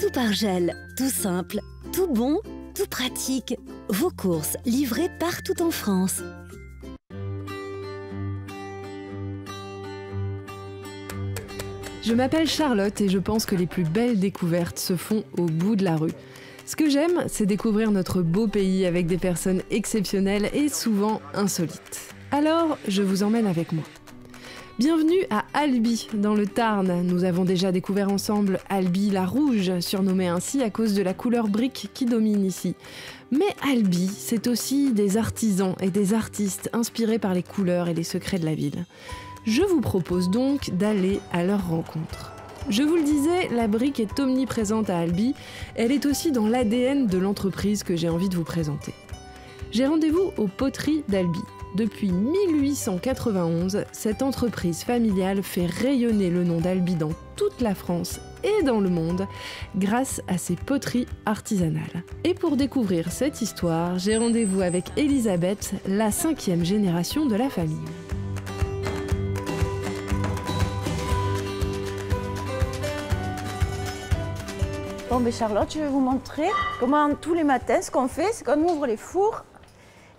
tout par gel, tout simple, tout bon, tout pratique. Vos courses livrées partout en France. Je m'appelle Charlotte et je pense que les plus belles découvertes se font au bout de la rue. Ce que j'aime, c'est découvrir notre beau pays avec des personnes exceptionnelles et souvent insolites. Alors, je vous emmène avec moi. Bienvenue à Albi, dans le Tarn. Nous avons déjà découvert ensemble Albi la Rouge, surnommée ainsi à cause de la couleur brique qui domine ici. Mais Albi, c'est aussi des artisans et des artistes inspirés par les couleurs et les secrets de la ville. Je vous propose donc d'aller à leur rencontre. Je vous le disais, la brique est omniprésente à Albi. Elle est aussi dans l'ADN de l'entreprise que j'ai envie de vous présenter. J'ai rendez-vous aux Poteries d'Albi. Depuis 1891, cette entreprise familiale fait rayonner le nom d'Albi dans toute la France et dans le monde grâce à ses poteries artisanales. Et pour découvrir cette histoire, j'ai rendez-vous avec Elisabeth, la 5e génération de la famille. Bon, mais Charlotte, je vais vous montrer comment tous les matins, ce qu'on fait, c'est qu'on ouvre les fours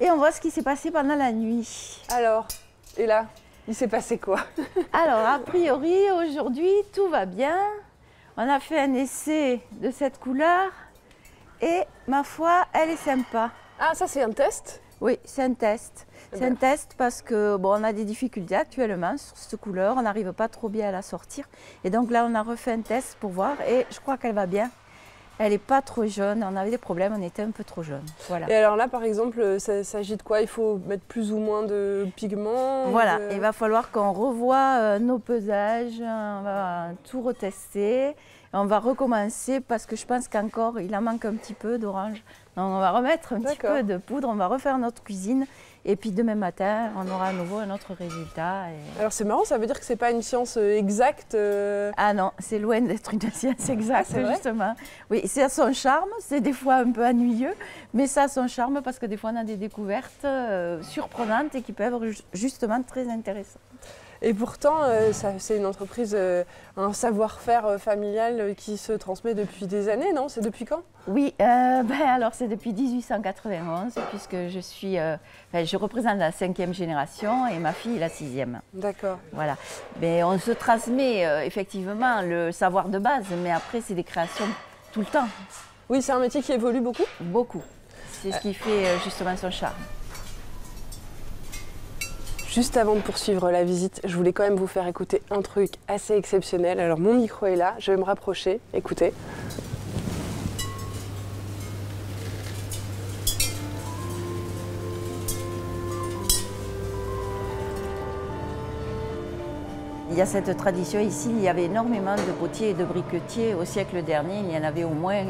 et on voit ce qui s'est passé pendant la nuit. Alors, et là, il s'est passé quoi? Alors, a priori, aujourd'hui, tout va bien. On a fait un essai de cette couleur et, ma foi, elle est sympa. Ah, ça c'est un test? Oui, c'est un test. C'est un test parce que bon, on a des difficultés actuellement sur cette couleur, on n'arrive pas trop bien à la sortir. Et donc là, on a refait un test pour voir et je crois qu'elle va bien. Elle n'est pas trop jaune, on avait des problèmes, on était un peu trop jaune. Voilà. Et alors là, par exemple, ça s'agit de quoi? Il faut mettre plus ou moins de pigments? Voilà, il va falloir qu'on revoie nos pesages, on va tout retester. On va recommencer parce que je pense qu'encore, il en manque un petit peu d'orange. Donc on va remettre un petit peu de poudre, on va refaire notre cuisine. Et puis demain matin, on aura à nouveau un autre résultat. Alors c'est marrant, ça veut dire que c'est pas une science exacte Ah non, c'est loin d'être une science exacte, c'est vrai? justement. Oui, ça a son charme, c'est des fois un peu ennuyeux, mais ça a son charme parce que des fois on a des découvertes surprenantes et qui peuvent être justement très intéressantes. Et pourtant, c'est une entreprise, un savoir-faire familial qui se transmet depuis des années, non? C'est depuis quand? Oui, alors c'est depuis 1891, puisque je représente la 5e génération et ma fille la 6e. D'accord. Voilà. Mais on se transmet effectivement le savoir de base, mais après c'est des créations tout le temps. Oui, c'est un métier qui évolue beaucoup? Beaucoup. C'est ce qui fait justement son charme. Juste avant de poursuivre la visite, je voulais quand même vous faire écouter un truc assez exceptionnel. Alors mon micro est là, je vais me rapprocher, écoutez. Il y a cette tradition ici, il y avait énormément de potiers et de briquetiers. Au siècle dernier, il y en avait au moins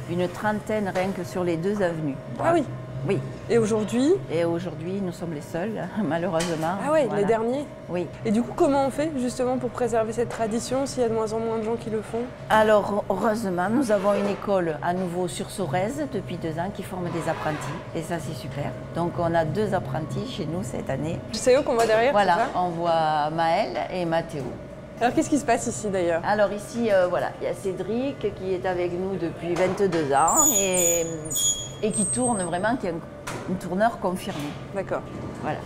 une trentaine rien que sur les 2 avenues. Ah oui? Oui. Et aujourd'hui? Et aujourd'hui, nous sommes les seuls, malheureusement. Ah ouais, voilà. Les derniers? Oui. Et du coup, comment on fait justement pour préserver cette tradition s'il y a de moins en moins de gens qui le font? Alors, heureusement, nous avons une école à nouveau sur Sorèze depuis 2 ans qui forme des apprentis. Et ça, c'est super. Donc, on a 2 apprentis chez nous cette année. C'est eux qu'on voit derrière? Voilà, on voit Maëlle et Mathéo. Alors, qu'est-ce qui se passe ici d'ailleurs? Alors ici, voilà, il y a Cédric qui est avec nous depuis 22 ans et qui tourne vraiment, qui est un tourneur confirmé. D'accord. Voilà.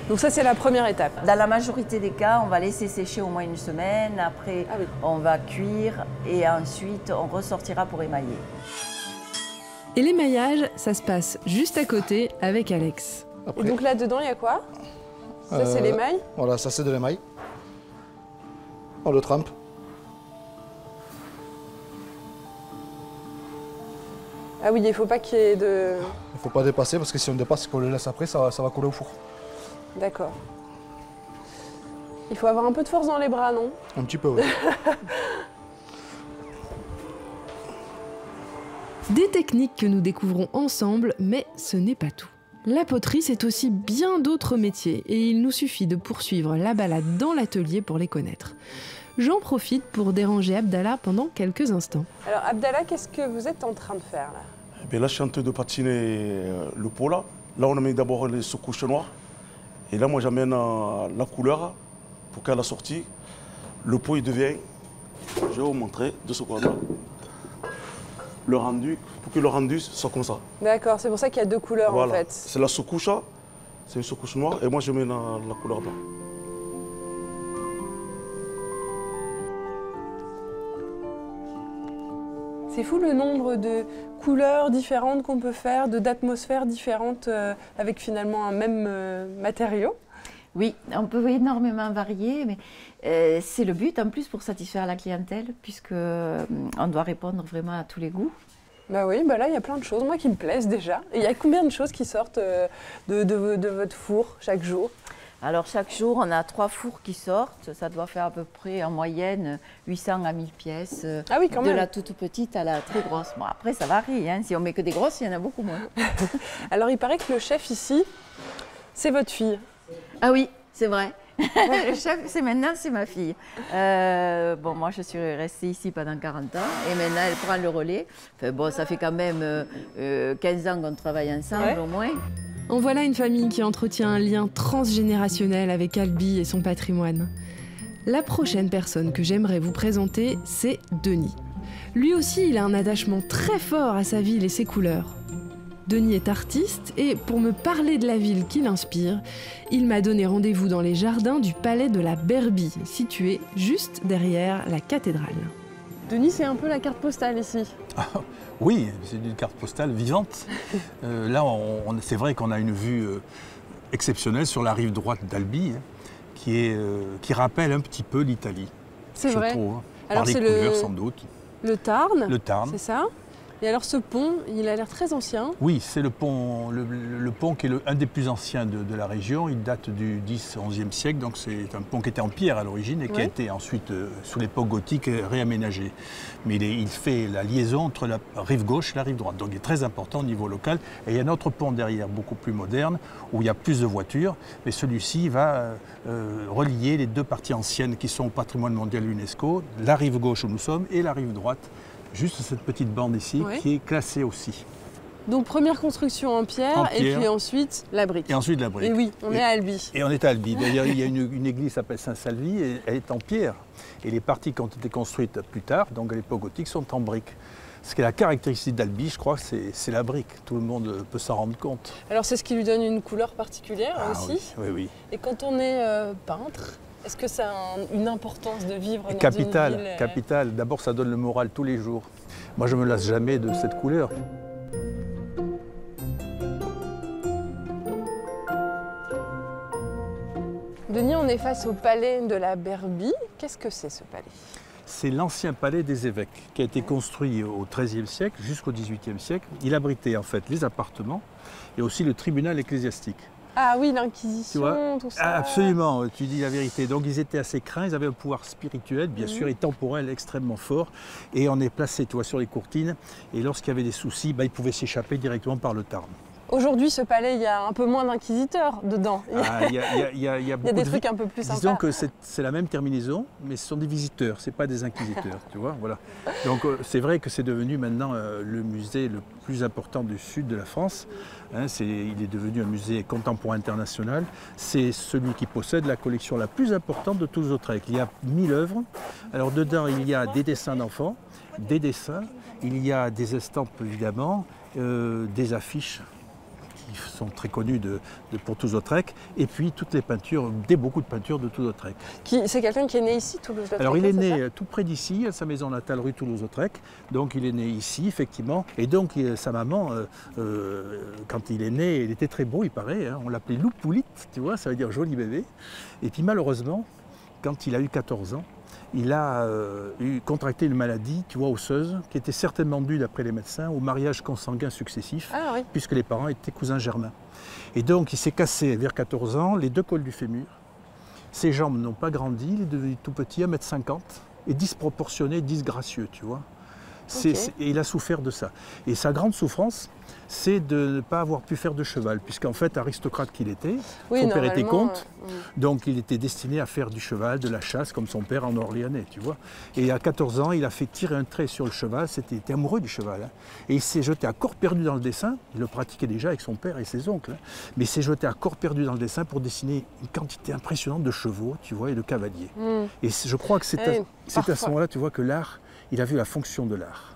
Donc ça, c'est la première étape. Dans la majorité des cas, on va laisser sécher au moins 1 semaine. Après, on va cuire et ensuite, on ressortira pour émailler. Et l'émaillage, ça se passe juste à côté avec Alex. Et donc là-dedans, il y a quoi? Ça, c'est l'émail? Voilà, ça c'est de l'émail. On le trempe. Ah oui, il ne faut pas qu'il y ait de... Il ne faut pas dépasser parce que si on dépasse et qu'on le laisse après, ça va coller au four. D'accord. Il faut avoir un peu de force dans les bras, non? Un petit peu, oui. Des techniques que nous découvrons ensemble, mais ce n'est pas tout. La poterie, c'est aussi bien d'autres métiers et il nous suffit de poursuivre la balade dans l'atelier pour les connaître. J'en profite pour déranger Abdallah pendant quelques instants. Alors Abdallah, qu'est-ce que vous êtes en train de faire là? Eh bien, là, je suis en train de patiner le pot là. Là, on met d'abord les sous-couches noires. Et là, moi, j'amène la couleur pour qu'à la sortie, le pot, il devient, je vais vous montrer, de ce côté-là. le rendu, pour que le rendu soit comme ça. D'accord, c'est pour ça qu'il y a deux couleurs Voilà. en fait. C'est la sous-couche, c'est une sous-couche noire et moi je mets la couleur blanche. C'est fou le nombre de couleurs différentes qu'on peut faire, d'atmosphères différentes avec finalement un même matériau. Oui, on peut énormément varier, mais c'est le but en plus pour satisfaire la clientèle, puisque on doit répondre vraiment à tous les goûts. Bah oui, bah là il y a plein de choses, moi qui me plaisent déjà. Et il y a combien de choses qui sortent de votre four chaque jour? Alors chaque jour, on a 3 fours qui sortent. Ça doit faire à peu près en moyenne 800 à 1000 pièces. Ah oui, quand de même. la toute petite à la très grosse. Bon, après, ça varie. Hein. Si on met que des grosses, il y en a beaucoup moins. Alors il paraît que le chef ici, c'est votre fille. Ah oui, c'est vrai. Le chef, c'est ma fille. Bon, moi, je suis restée ici pendant 40 ans et maintenant, elle prend le relais. Enfin, bon, ça fait quand même 15 ans qu'on travaille ensemble, au moins. En voilà une famille qui entretient un lien transgénérationnel avec Albi et son patrimoine. La prochaine personne que j'aimerais vous présenter, c'est Denis. Lui aussi, il a un attachement très fort à sa ville et ses couleurs. Denis est artiste et pour me parler de la ville qui l'inspire, il m'a donné rendez-vous dans les jardins du palais de la Berbie, situé juste derrière la cathédrale. Denis, c'est un peu la carte postale ici. Oui, c'est une carte postale vivante. Là, c'est vrai qu'on a une vue exceptionnelle sur la rive droite d'Albi, qui rappelle un petit peu l'Italie. C'est vrai. Je trouve, alors par les couleurs sans doute. Le Tarn. Le Tarn. C'est ça. Et alors ce pont, il a l'air très ancien. Oui, c'est le pont qui est un des plus anciens de la région. Il date du 10-11e siècle, donc c'est un pont qui était en pierre à l'origine et qui a été ensuite, sous l'époque gothique, réaménagé. Mais il fait la liaison entre la rive gauche et la rive droite, donc il est très important au niveau local. Et il y a un autre pont derrière, beaucoup plus moderne, où il y a plus de voitures, mais celui-ci va relier les deux parties anciennes qui sont au patrimoine mondial l'UNESCO, la rive gauche où nous sommes et la rive droite. Juste cette petite bande ici qui est classée aussi. Donc première construction en pierre, et puis ensuite la brique. Et ensuite la brique. Et oui, on est à Albi. Et on est à Albi. D'ailleurs, il y a une église qui s'appelle Saint-Salvi et elle est en pierre. Et les parties qui ont été construites plus tard, donc à l'époque gothique, sont en brique. Ce qui est la caractéristique d'Albi, je crois, c'est la brique. Tout le monde peut s'en rendre compte. Alors c'est ce qui lui donne une couleur particulière aussi. Oui, oui. Et quand on est peintre, est-ce que ça a une importance de vivre dans Capital, une ville capital. D'abord, ça donne le moral tous les jours. Moi, je ne me lasse jamais de cette couleur. Denis, on est face au palais de la Berbie. Qu'est-ce que c'est ce palais? C'est l'ancien palais des évêques qui a été construit au XIIIe siècle jusqu'au XVIIIe siècle. Il abritait en fait les appartements et aussi le tribunal ecclésiastique. Ah oui, l'Inquisition, tout ça. Absolument, tu dis la vérité. Donc ils étaient assez craints, ils avaient un pouvoir spirituel, bien sûr, et temporel extrêmement fort. Et on est placé, tu vois, sur les courtines. Et lorsqu'il y avait des soucis, ils pouvaient s'échapper directement par le Tarn. Aujourd'hui, ce palais, il y a un peu moins d'inquisiteurs dedans. Il y a des trucs un peu plus sympas. Disons que c'est la même terminaison, mais ce sont des visiteurs, ce n'est pas des inquisiteurs, tu vois, voilà. Donc c'est vrai que c'est devenu maintenant le musée le plus important du sud de la France. Hein, il est devenu un musée contemporain international. C'est celui qui possède la collection la plus importante de Toulouse-Lautrec. Il y a 1000 œuvres. Alors dedans, il y a des dessins d'enfants, des dessins, il y a des estampes évidemment, des affiches qui sont très connus pour Toulouse-Lautrec, et puis toutes les peintures, beaucoup de peintures de Toulouse-Lautrec. C'est quelqu'un qui est né ici, Toulouse-Lautrec? Alors il est né tout près d'ici, à sa maison natale, rue Toulouse-Lautrec, donc il est né ici, effectivement, et donc sa maman, quand il est né, il était très beau, il paraît, hein, on l'appelait Loupoulite, tu vois, ça veut dire joli bébé, et puis malheureusement, quand il a eu 14 ans, il a contracté une maladie, tu vois, osseuse, qui était certainement due, d'après les médecins, au mariage consanguin successif, puisque les parents étaient cousins germains. Et donc, il s'est cassé vers 14 ans les 2 côles du fémur. Ses jambes n'ont pas grandi, il est devenu tout petit, 1,50 m, et disproportionné, disgracieux, tu vois. Et il a souffert de ça. Et sa grande souffrance, c'est de ne pas avoir pu faire de cheval, puisqu'en fait, aristocrate qu'il était, son père était comte, donc il était destiné à faire du cheval, de la chasse, comme son père en Orléanais, tu vois. Et à 14 ans, il a fait tirer un trait sur le cheval, il était amoureux du cheval, hein. Et il s'est jeté à corps perdu dans le dessin, il le pratiquait déjà avec son père et ses oncles, hein. Mais il s'est jeté à corps perdu dans le dessin pour dessiner une quantité impressionnante de chevaux, tu vois, et de cavaliers. Et je crois que c'est à ce moment-là, tu vois, que l'art, il a vu la fonction de l'art.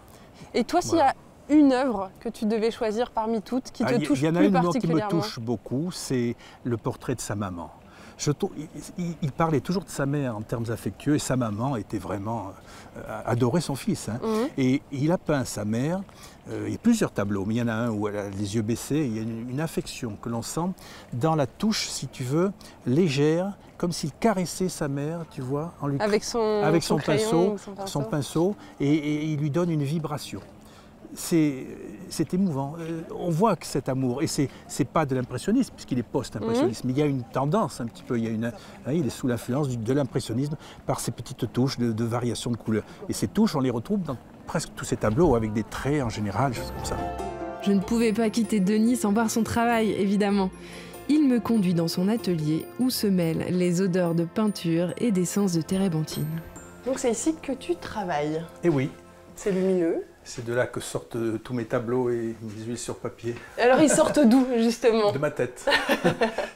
Et toi, s'il y a une œuvre que tu devais choisir parmi toutes qui te touche plus particulièrement? Il y en a une qui me touche beaucoup, c'est le portrait de sa maman. Il parlait toujours de sa mère en termes affectueux et sa maman était vraiment adorait son fils. Hein. Et il a peint sa mère. Il y a plusieurs tableaux, mais il y en a un où elle a les yeux baissés. Il y a une affection que l'on sent dans la touche, si tu veux, légère, comme s'il caressait sa mère, tu vois, en lui... avec son crayon, son pinceau, et il lui donne une vibration. C'est émouvant. On voit que cet amour, et c'est pas de l'impressionnisme, puisqu'il est post-impressionniste, mais il y a une tendance un petit peu, il est sous l'influence de l'impressionnisme par ces petites touches de variation de couleurs. Et ces touches, on les retrouve dans presque tous ces tableaux, avec des traits en général, choses comme ça. Je ne pouvais pas quitter Denis sans voir son travail, évidemment. Il me conduit dans son atelier où se mêlent les odeurs de peinture et d'essence de térébenthine. Donc c'est ici que tu travailles. Et oui. C'est lumineux. C'est de là que sortent tous mes tableaux et mes huiles sur papier. Alors ils sortent d'où, justement? De ma tête.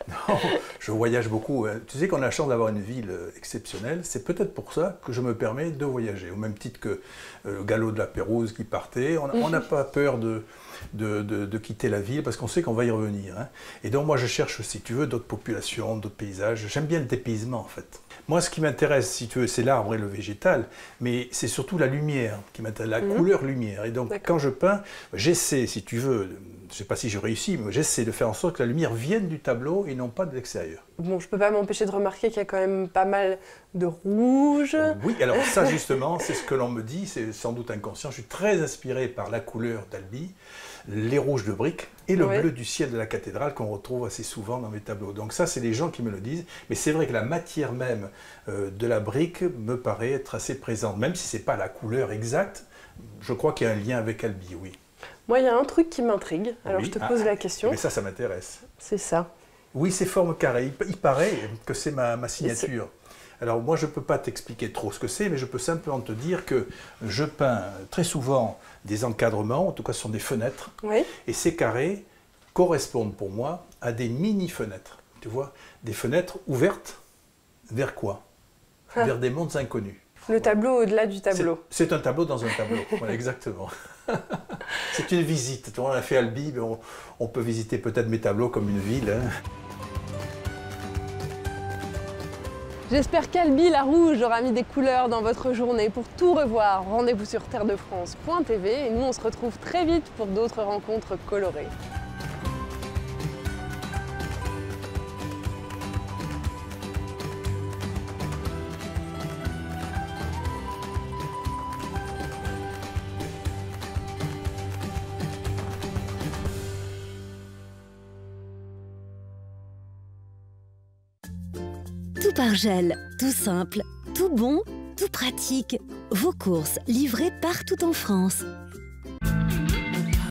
Non, je voyage beaucoup. Tu sais qu'on a la chance d'avoir une ville exceptionnelle. C'est peut-être pour ça que je me permets de voyager. Au même titre que le galop de la Pérouse qui partait. On n'a pas peur de quitter la ville parce qu'on sait qu'on va y revenir. Hein. Et donc moi je cherche, si tu veux, d'autres populations, d'autres paysages. J'aime bien le dépaysement en fait. Moi ce qui m'intéresse, si tu veux, c'est l'arbre et le végétal, mais c'est surtout la lumière qui m'intéresse, la couleur lumière. Et donc quand je peins, j'essaie, si tu veux, je ne sais pas si je réussis, mais j'essaie de faire en sorte que la lumière vienne du tableau et non pas de l'extérieur. Bon, je ne peux pas m'empêcher de remarquer qu'il y a quand même pas mal de rouge. Oui, alors ça justement, c'est ce que l'on me dit, c'est sans doute inconscient. Je suis très inspiré par la couleur d'Albi, les rouges de briques et le bleu du ciel de la cathédrale qu'on retrouve assez souvent dans mes tableaux. Donc ça, c'est les gens qui me le disent. Mais c'est vrai que la matière même de la brique me paraît être assez présente. Même si ce n'est pas la couleur exacte, je crois qu'il y a un lien avec Albi, oui. Moi, il y a un truc qui m'intrigue. Alors je te pose la question. Mais ça m'intéresse. C'est ça. Oui, c'est forme carrée. Il paraît que c'est ma signature. Alors moi, je ne peux pas t'expliquer trop ce que c'est, mais je peux simplement te dire que je peins très souvent des encadrements, en tout cas ce sont des fenêtres, et ces carrés correspondent pour moi à des mini-fenêtres, tu vois, des fenêtres ouvertes vers quoi? Vers des mondes inconnus. Le tableau au-delà du tableau. C'est un tableau dans un tableau, voilà, exactement. C'est une visite, on a fait Albi, mais on peut visiter peut-être mes tableaux comme une ville. Hein. J'espère qu'Albi la Rouge aura mis des couleurs dans votre journée. Pour tout revoir, rendez-vous sur terredefrance.tv et nous on se retrouve très vite pour d'autres rencontres colorées. Tout par gel, tout simple, tout bon, tout pratique. Vos courses livrées partout en France.